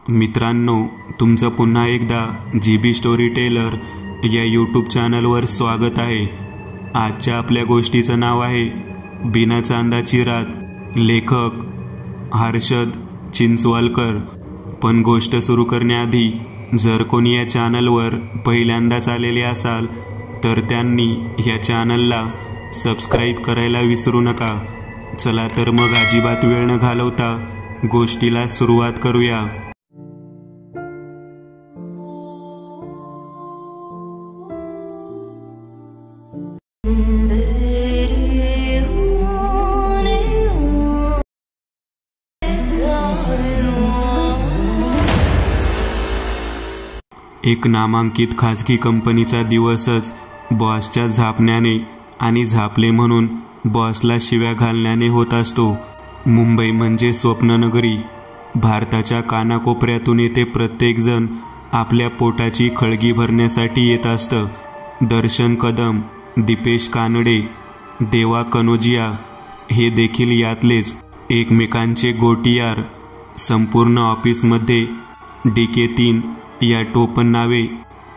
मित्रांनो, तुमचं पुन्हा एकदा GB स्टोरी टेलर या यूट्यूब चॅनलवर स्वागत आहे। आजच्या आपल्या गोष्टीचं नाव आहे बिना चांदाची रात। लेखक हर्षद चिंचवालकर। पण गोष्ट सुरू करण्याआधी जर कोणी या चॅनलवर पहिल्यांदाच आलेले असाल तर त्यांनी या चॅनलला सबस्क्राईब करायला विसरू नका। चला तर मग अजिबात वेळ न घालवता गोष्टीला सुरुवात करूया। एक नामांकित खाजगी कंपनीचा दिवसच बॉसच्या झापण्याने आणि झापले म्हणून बॉसला शिव्या घालण्याने होत असतो। मुंबई म्हणजे स्वप्ननगरी। भारताच्या कानाकोपऱ्यातून येथे प्रत्येकजण आपल्या पोटाची खळगी भरण्यासाठी येत असतं। दर्शन कदम, दीपेश कानडे, देवा कनोजिया हे देखील यातलेच एकमेकांचे गोटीयार। संपूर्ण ऑफिसमध्ये DK3 या टोपण नावे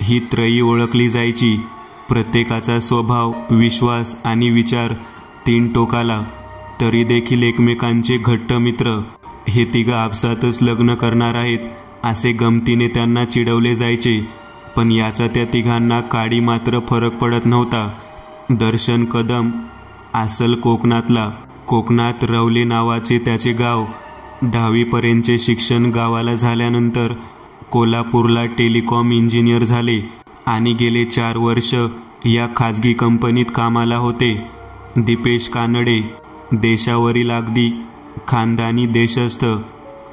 ही त्रयी ओळखली जायची। प्रत्येकाचा स्वभाव, विश्वास आणि विचार तीन टोकाला, तरी देखील एकमेकांचे घट्ट मित्र। हे तिघं आपसातच लग्न करणार आहेत असे गमतीने त्यांना चिडवले जायचे, पण याचा त्या तिघांना काडी मात्र फरक पडत नव्हता। दर्शन कदम असल कोकणातला, कोकणात रवले नावाचे त्याचे गाव। 10वी पर्यंतचे शिक्षण गावाला झाल्यानंतर कोल्हापूरला टेलिकॉम इंजिनियर झाले आणि गेले 4 वर्ष या खाजगी कंपनीत कामाला होते। दीपेश कानडे देशावरील अगदी खानदानी देशस्थ,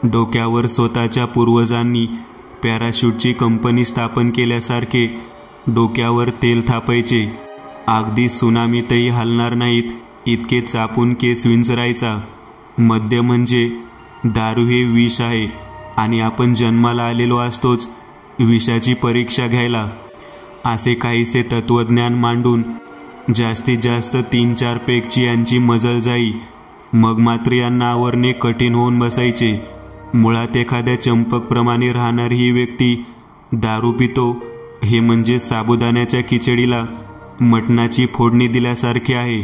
डोक्यावर स्वतःच्या पूर्वजांनी पॅराशूटची कंपनी स्थापन केल्यासारखे डोक्यावर तेल थापायचे। अगदी सुनामीतही हलणार नाहीत इतके चापून केस विंचरायचा। मद्य म्हणजे दारू हे विष आहे आणि आपण जन्माला आलेलो असतोच विषाची परीक्षा घ्यायला, असे काहीसे तत्वज्ञान मांडून जास्तीत जास्त 3-4 पेगची यांची मजल जाई, मग मात्र यांना आवरणे कठीण होऊन बसायचे। मुळात एखाद्या चंपकप्रमाणे राहणारी ही व्यक्ती दारू पितो हे म्हणजे साबुदाण्याच्या खिचडीला मटणाची फोडणी दिल्यासारखे आहे।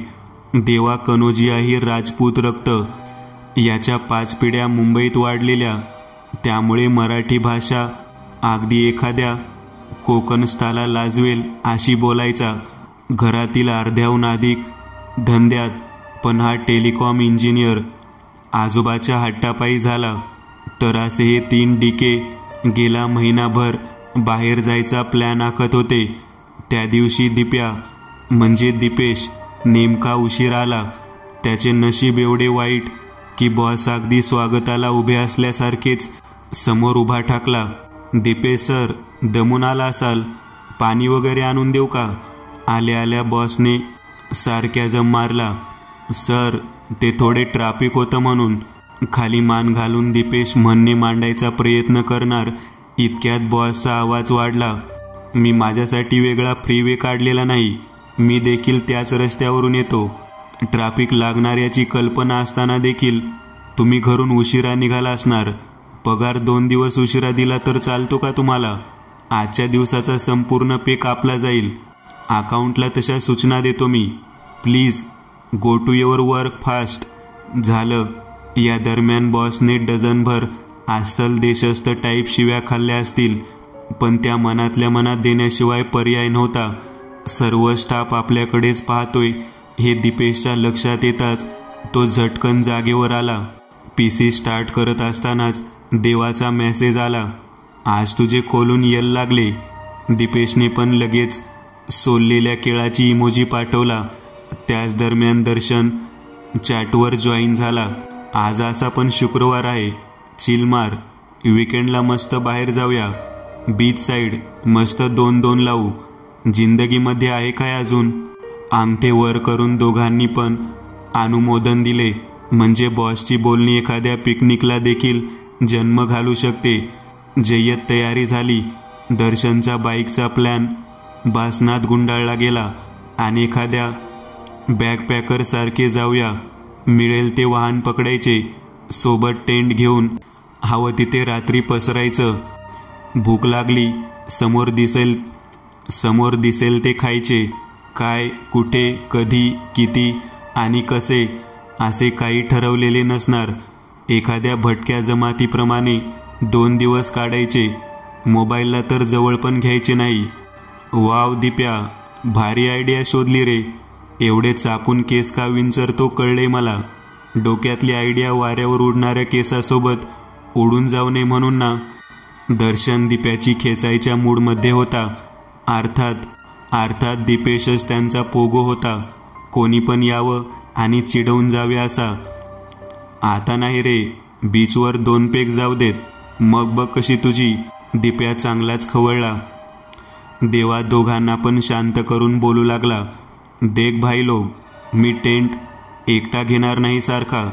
देवा कनोजिया ही राजपूत रक्त, याच्या 5 पिढ्या मुंबईत वाढलेल्या, त्यामुळे मराठी भाषा अगदी एखाद्या कोकणस्थाला लाजवेल अशी बोलायचा। घरातील अर्ध्याहून अधिक धंद्यात, पण हा टेलिकॉम इंजिनियर आजोबाच्या हट्टापायी झाला। तर असे हे 3 DK गेला महिनाभर बाहेर जायचा प्लॅन आखत होते। त्या दिवशी दिप्या म्हणजे दीपेश नेमका उशीर आला। त्याचे नशीब एवढे वाईट की बॉस अगदी स्वागताला उभे असल्यासारखेच समोर उभा ठाकला। दीपेश सर, दमून आला असाल, पाणी वगैरे आणून देऊ का? आल्या आल्या बॉसने सारख्याजम मारला। सर, ते थोडे ट्रॅफिक होतं म्हणून। खाली मान घालून दीपेश म्हणणे मांडायचा प्रयत्न करणार इतक्यात बॉसचा आवाज वाढला। मी माझ्यासाठी वेगळा फ्रीवे काढलेला नाही, मी देखील त्याच रस्त्यावरून येतो। ट्रॅफिक लागणार याची कल्पना असताना देखील तुम्ही घरून उशिरा निघाला असणार। पगार 2 दिवस उशिरा दिला तर चालतो का तुम्हाला? आजच्या दिवसाचा संपूर्ण पे कापला जाईल। अकाउंटला तशा सूचना देतो मी। Please go to your work fast. झालं। या दरम्यान बॉसने डझनभर अस्सल देशस्थ टाईप शिव्या खाल्ल्या असतील, पण त्या मनातल्या मनात देण्याशिवाय पर्याय नव्हता। सर्व स्टाफ आपल्याकडेच पाहतोय हे दीपेशच्या लक्षात येताच तो झटकन जागेवर आला। PC स्टार्ट करत असतानाच देवाचा मेसेज आला, आज तुझे खोलून येल लागले। दीपेशने पण लगेच सोललेल्या केळाची इमोजी पाठवला। त्याच दरम्यान दर्शन चॅटवर जॉईन झाला। आज असा पण शुक्रवार आहे, चिल मार, विकेंडला मस्त बाहेर जाऊया, बीच साईड, मस्त 2-2 लावू, जिंदगीमध्ये आहे काय अजून? अंगठे वर करून दोघांनी पण अनुमोदन दिले। म्हणजे बॉसची बोलणी एखाद्या पिकनिकला देखील जन्म घालू शकते। जय्यत तयारी झाली। दर्शनचा बाईकचा प्लॅन बासनात गुंडाळला गेला आणि एखाद्या बॅकपॅकर सारखे जाऊया, मिळेल ते वाहन पकडायचे, सोबत टेंट घेऊन हवं तिथे रात्री पसरायचं. भूक लागली समोर दिसेल ते खायचे. काय, कुठे, कधी, किती आणि कसे असे काही ठरवलेले नसणार. एखाद्या भटक्या जमातीप्रमाणे 2 दिवस काढायचे. मोबाईलला तर जवळ पण घ्यायचे नाही. वाव दिप्या, भारी आयडिया शोधली रे. एवढे चापून केस का विंचरतो कळले मला. डोक्यातली आयडिया वाऱ्यावर उडणाऱ्या केसासोबत उडून जाऊ नये म्हणून ना. दर्शन दिप्याची खेचायच्या मूडमध्ये होता. अर्थात दिपेशच त्यांचा पोगो होता. कोणी पण यावं आणि चिडवून जावे असा. आता नाही रे, बीचवर 2 पेग जाऊ देत, मग बघ कशी तुझी. दिप्या चांगलाच खवळला. देवा दोघांना पण शांत करून बोलू लागला. देख भाई लोग, मी टेंट एकटा घेणार नाही सारखा.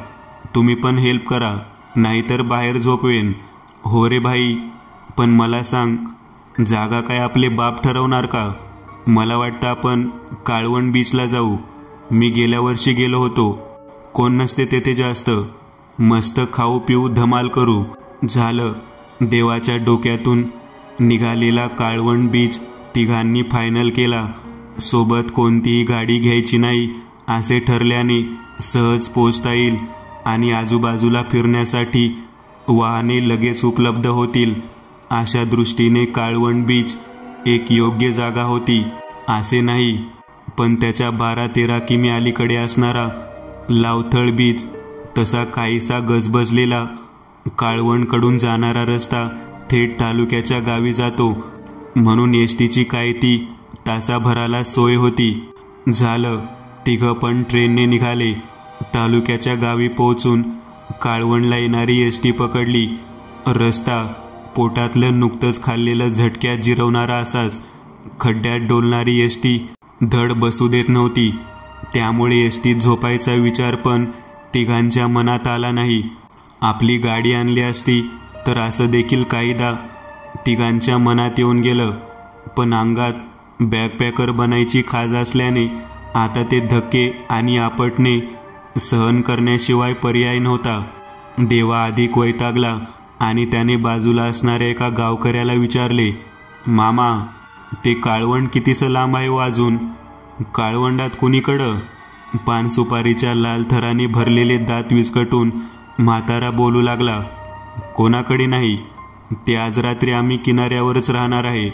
तुम्ही पण हेल्प करा, नाहीतर बाहेर झोपवेन. हो रे भाई, पण मला सांग, जागा काय आपले बाप ठरवणार का? मला वाटतं आपण काळवण बीचला जाऊ. मी गेल्या वर्षी गेलो होतो. कोण नसते तेथे जास्त. मस्त खाऊ पिऊ धमाल करू. झालं. देवाच्या डोक्यातून निघालेला काळवण बीच तिघांनी फायनल केला. सोबत कोणतीही गाडी घ्यायची नाही असे ठरल्याने सहज पोचता येईल आणि आजूबाजूला फिरण्यासाठी वाहने लगेच उपलब्ध होतील अशा दृष्टीने काळवण बीच एक योग्य जागा होती असे नाही, पण त्याच्या 12-13 किमी अलीकडे असणारा लावथळ बीच तसा काहीसा गजबजलेला. काळवणकडून जाणारा रस्ता थेट तालुक्याच्या गावी जातो, म्हणून एसटीची काय ती तासाभराला सोय होती. झालं. तिघं पण ट्रेनने निघाले. तालुक्याच्या गावी पोहोचून काळवणला येणारी एसटी पकडली. रस्ता पोटातलं नुकतंच खाल्लेलं झटक्यात जिरवणारा असाच. खड्ड्यात डोलणारी एसटी धड बसू देत नव्हती. त्यामुळे एसटीत झोपायचा विचार पण तिघांच्या मनात आला नाही. आपली गाडी आणली असती तर असं देखील काहीदा तिघांच्या मनात येऊन गेलं, पण अंगात बॅकपॅकर बनायची खाज असल्याने आता ते धक्के आणि आपटणे सहन करण्याशिवाय पर्याय नव्हता. देवा अधिक वैतागला आणि त्याने बाजूला असणाऱ्या एका गावकऱ्याला विचारले, मामा, ते काळवण कितीसं लांब आहे हो अजून? काळवंडात कुणीकडं? पान सुपारीच्या लाल थराने भरलेले दात विस्कटून म्हातारा बोलू लागला, कोणाकडे नाही. ते आज रात्री आम्ही किनाऱ्यावरच राहणार आहे.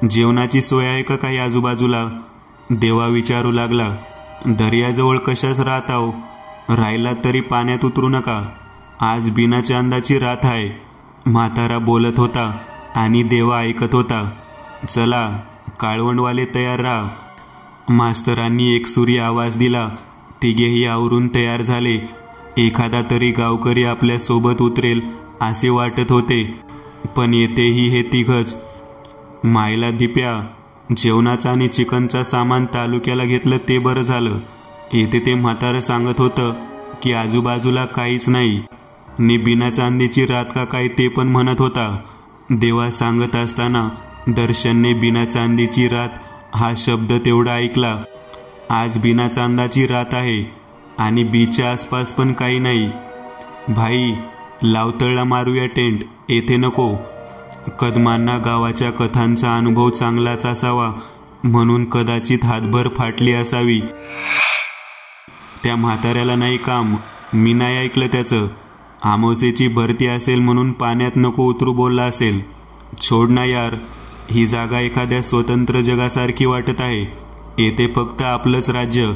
जेवणाची सोय आहे का काही आजूबाजूला? देवा विचारू लागला. दर्याजवळ कशाच राहत आहो? राहिला तरी पाण्यात उतरू नका. आज बिनाच्या अंदाची रात आहे. म्हातारा बोलत होता आणि देवा ऐकत होता. चला, काळवणवाले तयार राहा. मास्तरांनी एकसुरी आवाज दिला. तिघेही आवरून तयार झाले. एखादा तरी गावकरी आपल्या सोबत उतरेल असे वाटत होते, पण येतेही हे तिघच. मायला दिप्या, जेवणाचा आणि चिकनचा सामान तालुक्याला घेतलं ते बरं झालं. येथे ते म्हातारं सांगत होतं की आजूबाजूला काहीच नाही. नि बिना चांदीची रात का काय ते पण म्हणत होता. देवा सांगत असताना दर्शनने बिना चांदीची रात हा शब्द तेवढा ऐकला. आज बिना चांदाची रात आहे आणि बीचच्या आसपास पण काही नाही. भाई, लावतळला मारूया टेंट, येथे नको. कदमांना गावाच्या कथांचा अनुभव चांगलाच असावा म्हणून कदाचित हातभर फाटली असावी. त्या म्हाताऱ्याला नाही काम, मी नाही ऐकलं त्याचं. आमोसेची भरती असेल म्हणून पाण्यात नको उतरू बोलला असेल. छोड ना यार, ही जागा एखाद्या स्वतंत्र जगासारखी वाटत आहे. येथे फक्त आपलंच राज्य.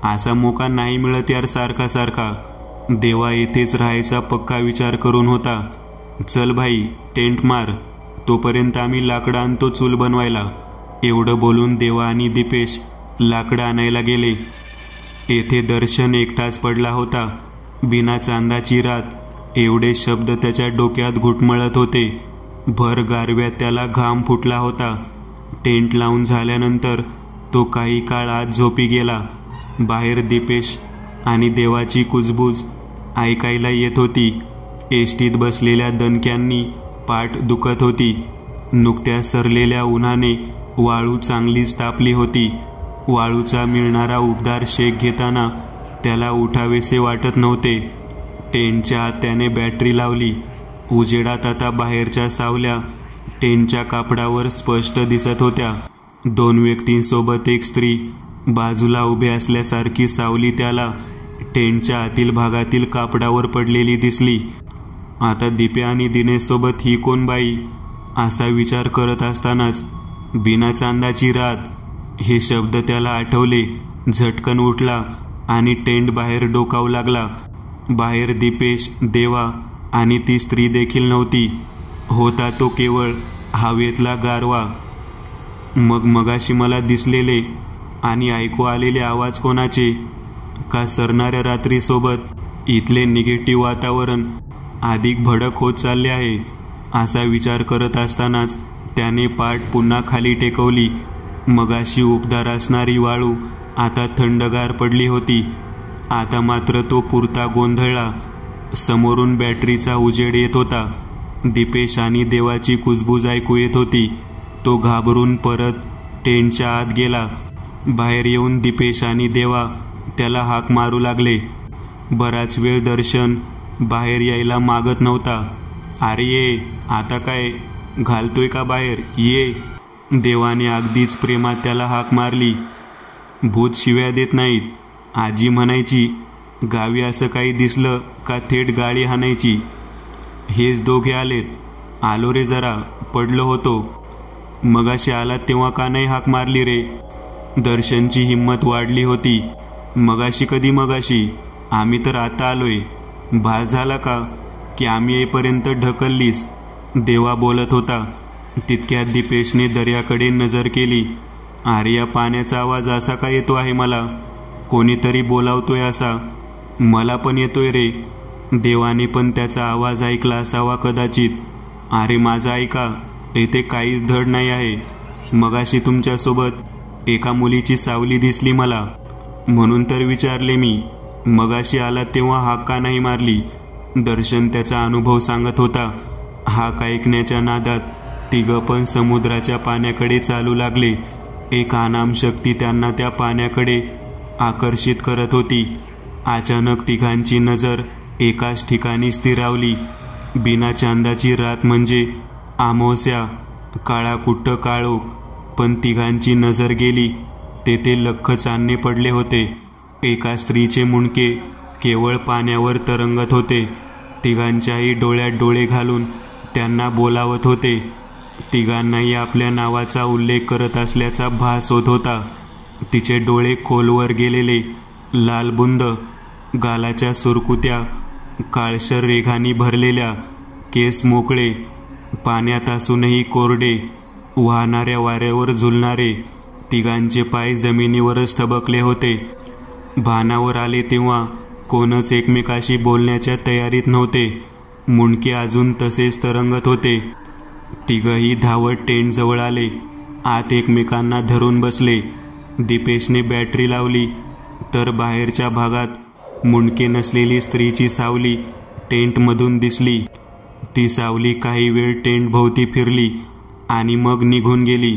असा मोका नाही मिळत यार सारखा सारखा. देवा येथेच राहायचा पक्का विचार करून होता. चल भाई, टेंट मार, तोपर्यंत आम्ही लाकडं आणतो चूल बनवायला. एवढं बोलून देवा आणि दिपेश लाकडं आणायला गेले. येथे दर्शन एकटाच पडला होता. बिना चांदाची रात, एवढे शब्द त्याच्या डोक्यात घुटमळत होते. भर गारव्यात त्याला घाम फुटला होता. टेंट लावून झाल्यानंतर तो काही काळ आत झोपी गेला. बाहेर दिपेश आणि देवाची कुजबूज ऐकायला येत होती. एसटीत बसलेल्या दणक्यांनी पाठ दुखत होती. नुकत्या सरलेल्या उन्हाने वाळू चांगलीच तापली होती. वाळूचा मिळणारा उबदार शेक घेताना त्याला उठावेसे वाटत नव्हते. टेंटच्या आत त्याने बॅटरी लावली. उजेडात आता बाहेरच्या सावल्या टेंटच्या कापडावर स्पष्ट दिसत होत्या. 2 व्यक्तींसोबत एक स्त्री बाजूला उभे असल्यासारखी सावली त्याला टेंटच्या आतील भागातील कापडावर पडलेली दिसली. आता दिप्या आणि दिनेशसोबत ही कोण बाई, असा विचार करत असतानाच बिना चांदाची रात हे शब्द त्याला आठवले. झटकन उठला आणि टेंट बाहेर डोकावू लागला. बाहेर दीपेश, देवा आणि ती स्त्री देखील नव्हती. होता तो केवळ हवेतला गारवा. मगाशी मला दिसलेले आणि ऐकू आलेले आवाज कोणाचे? का सरणाऱ्या रात्रीसोबत इथले निगेटिव्ह वातावरण अधिक भडक होत चालले आहे? असा विचार करत असतानाच त्याने पाठ पुन्हा खाली टेकवली. मगाशी उबदार असणारी वाळू आता थंडगार पडली होती. आता मात्र तो पुरता गोंधळला. समोरून बॅटरीचा उजेड येत होता. दीपेश आणि देवाची कुजबूज ऐकू येत होती. तो घाबरून परत टेंटच्या आत गेला. बाहेर येऊन दीपेश आणि देवा त्याला हाक मारू लागले. बराच वेळ दर्शन बाहेर यायला मागत नव्हता. अरे ये, आता काय घालतोय का बाहेर, ये. देवाने अगदीच प्रेमात त्याला हाक मारली. भूत शिव्या देत नाहीत. आजी म्हणायची, गावी असं काही दिसलं का थेट गाळी हाणायची. हेच दोघे आलेत. आलो रे, जरा पडलो होतो. मगाशी आला तेव्हा का नाही हाक मारली रे? दर्शनची हिंमत वाढली होती. मगाशी कधी मगाशी? आम्ही तर आता आलोय. भास झाला का की आम्ही येईपर्यंत ढकललीस? देवा बोलत होता. तितक्यात दीपेशने दर्याकडे नजर केली. अरे, या पाण्याचा आवाज असा का येतो आहे मला? कोणीतरी बोलावतोय असा. मला पण येतोय रे. देवाने पण त्याचा आवाज ऐकला असावा कदाचित. अरे माझा ऐका, येथे काहीच धड नाही आहे. मगाशी तुमच्यासोबत एका मुलीची सावली दिसली मला, म्हणून तर विचारले मी. मगाशी आला तेव्हा हाक का नाही मारली? दर्शन त्याचा अनुभव सांगत होता. हाक ऐकण्याच्या नादात तिघं पण समुद्राच्या पाण्याकडे चालू लागले. एक अनाम शक्ती त्यांना त्या पाण्याकडे आकर्षित करत होती. अचानक तिघांची नजर एकाच ठिकाणी स्थिरावली. बिना चांदाची रात म्हणजे अमावस्या, काळाकुट्ट काळोख. पण तिघांची नजर गेली तेथे लख्ख चांदणे पडले होते. एका स्त्रीचे मुंडके केवळ पाण्यावर तरंगत होते. तिघांच्याही डोळ्यात डोळे घालून त्यांना बोलावत होते. तिघांनाही आपल्या नावाचा उल्लेख करत असल्याचा भास होत होता. तिचे डोळे खोलवर गेलेले, लालबुंद, गालाच्या सुरकुत्या काळसर रेघांनी भरलेल्या, केस मोकळे, पाण्यात असूनही कोरडे, वाहणाऱ्या वाऱ्यावर झुलणारे. तिघांचे पाय जमिनीवरच थबकले होते. भानावर आले तेव्हा कोणच एकमेकाशी बोलण्याच्या तयारीत नव्हते. मुंडके अजून तसेच तरंगत होते. तिघही धावत टेंट जवळ आले. आत एकमेकांना धरून बसले. दीपेशने बॅटरी लावली तर बाहेरच्या भागात मुंडके नसलेली स्त्रीची सावली टेंटमधून दिसली. ती सावली काही वेळ टेंट भोवती फिरली आणि मग निघून गेली.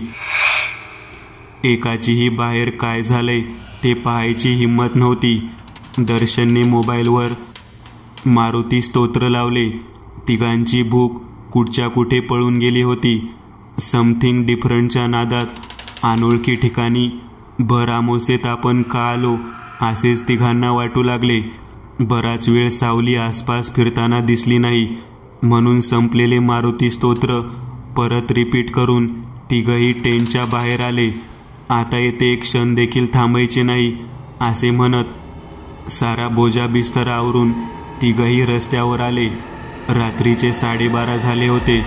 एकाचीही बाहेर काय झालंय ते पाहायची हिंमत नव्हती. दर्शनने मोबाईलवर मारुती स्तोत्र लावले. तिघांची भूक कुठच्या कुठे पळून गेली होती. समथिंग डिफरंटच्या नादात अनोळखी ठिकाणी भर अमावस्येत आपण का आलो असेच तिघांना वाटू लागले. बराच वेळ सावली आसपास फिरताना दिसली नाही, म्हणून संपलेले मारुती स्तोत्र परत रिपीट करून तिघही टेंटच्या बाहेर आले. आता येथे एक क्षण देखील थांबायचे नाही असे म्हणत सारा बोजा बिस्तर आवरून तिघही रस्त्यावर आले. रात्रीचे 12:30 झाले होते.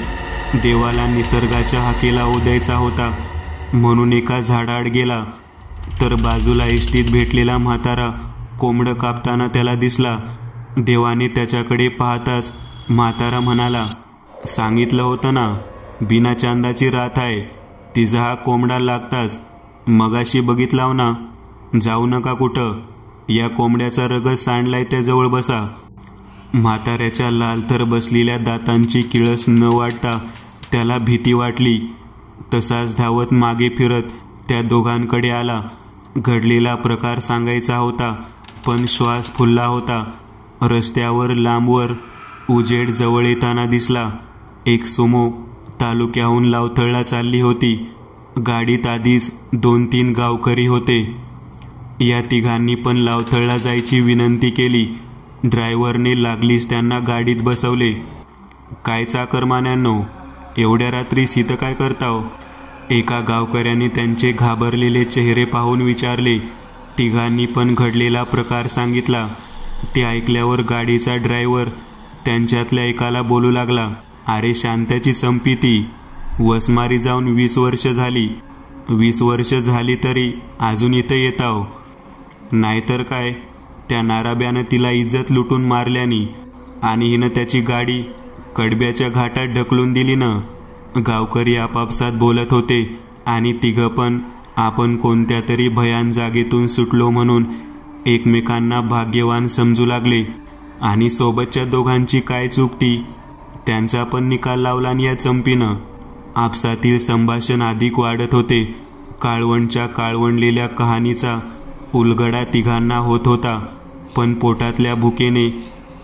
देवाला निसर्गाच्या हाकेला ओदायचा होता म्हणून एका झाडाआड गेला, तर बाजूला एसटीत भेटलेला म्हातारा कोंबडं कापताना त्याला दिसला. देवाने त्याच्याकडे पाहताच म्हातारा म्हणाला, सांगितलं होतं ना, बिना चांदाची रात आहे, तिचा हा कोंबडा लागताच. मगाशी बघितलाव ना, जाऊ नका कुठं. या कोंबड्याचा रगत सांडलाय त्याजवळ बसा. म्हाताऱ्याच्या लालथर बसलेल्या दातांची किळस न वाटता त्याला भीती वाटली. तसाच धावत मागे फिरत त्या दोघांकडे आला. घडलेला प्रकार सांगायचा होता, पण श्वास फुलला होता. रस्त्यावर लांबवर उजेड जवळ येताना दिसला. एक सुमो तालुक्याहून लावथळला चालली होती. गाडीत आधीच 2-3 गावकरी होते. या तिघांनी पण लावथळला जायची विनंती केली. ड्रायव्हरने लागलीच त्यांना गाडीत बसवले. काय चाकरमान्यांनो, एवढ्या रात्री इथं काय करताव? एका गावकऱ्याने त्यांचे घाबरलेले चेहरे पाहून विचारले. तिघांनी पण घडलेला प्रकार सांगितला. ते ऐकल्यावर गाडीचा ड्रायव्हर त्यांच्यातल्या एकाला बोलू लागला, अरे शांत्याची संपी ती. वसमारी जाऊन 20 वर्ष झाली. 20 वर्ष झाली तरी अजून इथं येताव? नाहीतर काय, त्या नाराब्यानं तिला इज्जत लुटून मारल्यानी आणि हिनं त्याची गाडी कडब्याच्या घाटात ढकलून दिली ना. गावकरी आपापसात बोलत होते आणि तिघं पण आपण कोणत्या तरी भयान जागेतून सुटलो म्हणून एकमेकांना भाग्यवान समजू लागले. आणि सोबतच्या दोघांची काय चुकती, त्यांचा पण निकाल लावला या चंपीनं. आपसातील संभाषण अधिक वाढत होते. काळवंडच्या काळवंडलेल्या कहाणीचा उलगडा तिघांना होत होता. पण पोटातल्या भुकेने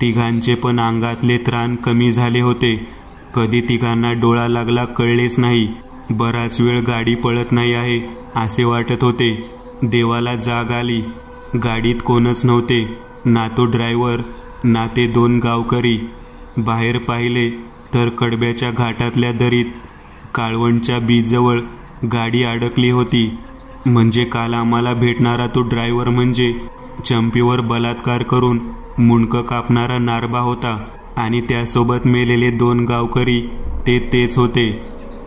तिघांचे पण अंगातले त्राण कमी झाले होते. कधी तिघांना डोळा लागला कळलेच नाही. बराच वेळ गाडी पळत नाही आहे असे वाटत होते. देवाला जाग आली. गाडीत कोणच नव्हते, ना तो ड्रायव्हर ना ते 2 गावकरी. बाहेर पाहिले तर कडब्याच्या घाटातल्या दरीत काळवंडच्या बीजवळ गाडी अडकली होती. म्हणजे काल आम्हाला भेटणारा तो ड्रायव्हर म्हणजे चंपीवर बलात्कार करून मुंडकं कापणारा नारबा होता. आणि त्यासोबत मेलेले 2 गावकरी तेच होते.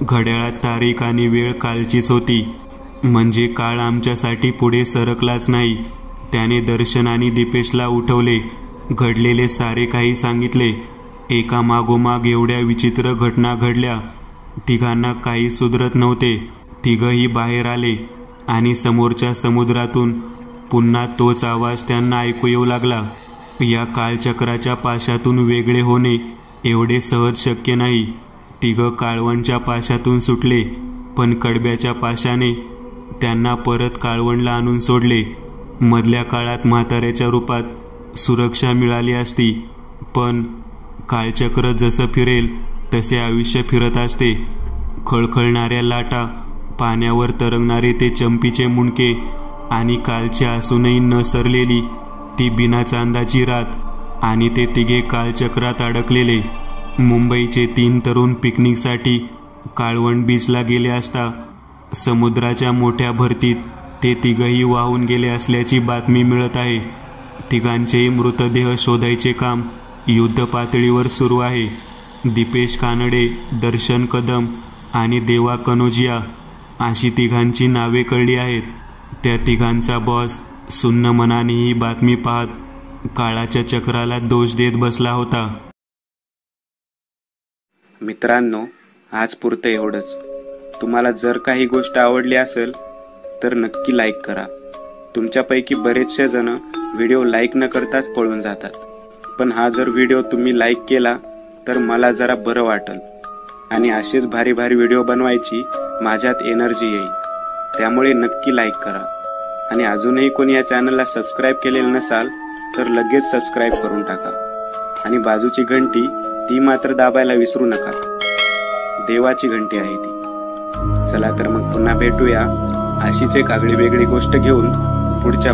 घड्याळात तारीख आणि वेळ कालचीच होती. म्हणजे काळ आमच्यासाठी पुढे सरकलाच नाही. त्याने दर्शन आणि दीपेशला उठवले. घडलेले सारे काही सांगितले. एका मागोमाग एवढ्या विचित्र घटना घडल्या. तिघांना काही सुधरत नव्हते. तिघही बाहेर आले आणि समोरच्या समुद्रातून पुन्हा तोच आवाज त्यांना ऐकू येऊ लागला. या काळचक्राच्या पाशातून वेगळे होणे एवढे सहज शक्य नाही. तिघं काळवंडच्या पाशातून सुटले, पण कडब्याच्या पाशाने त्यांना परत काळवंडला आणून सोडले. मधल्या काळात म्हाताऱ्याच्या रूपात सुरक्षा मिळाली असती, पण काळचक्र जसं फिरेल तसे आयुष्य फिरत असते. खळखळणाऱ्या लाटा, पाण्यावर तरंगणारे ते चंपीचे मुंडके आणि कालचे असूनही न सरलेली ती बिना चांदाची रात आणि ते तिघे काळचक्रात अडकलेले. मुंबईचे 3 तरुण पिकनिकसाठी काळवंड बीचला गेले असता समुद्राच्या मोठ्या भरतीत ते तिघही वाहून गेले असल्याची बातमी मिळत आहे. तिघांचेही मृतदेह शोधायचे काम युद्ध पातळीवर सुरू आहे. दीपेश कानडे, दर्शन कदम आणि देवा कनोजिया अशी तिघांची नावे कळली आहेत. त्या तिघांचा बॉस सुन्न मनाने ही बातमी पाहत काळाच्या चक्राला दोष देत बसला होता. मित्रांनो, आज पुरतं एवढंच. तुम्हाला जर काही गोष्ट आवडली असेल तर नक्की लाईक करा. तुमच्यापैकी बरेचसे जण व्हिडिओ लाईक न करताच पळून जातात. पण हा जर व्हिडिओ तुम्ही लाईक केला तर मला जरा बरं वाटेल आणि असेच भारी भारी व्हिडिओ बनवायची माझ्यात एनर्जी येईल. त्यामुळे नक्की लाईक करा. आणि अजूनही कोणी या चॅनलला सबस्क्राईब केलेलं नसाल तर लगेच सबस्क्राईब करून टाका. आणि बाजूची घंटी ती मात्र दाबायला विसरू नका. देवाची घंटी आहे ती. चला तर मग पुन्हा भेटूया अशीच एक आगळी वेगळी गोष्ट घेऊन पुढच्या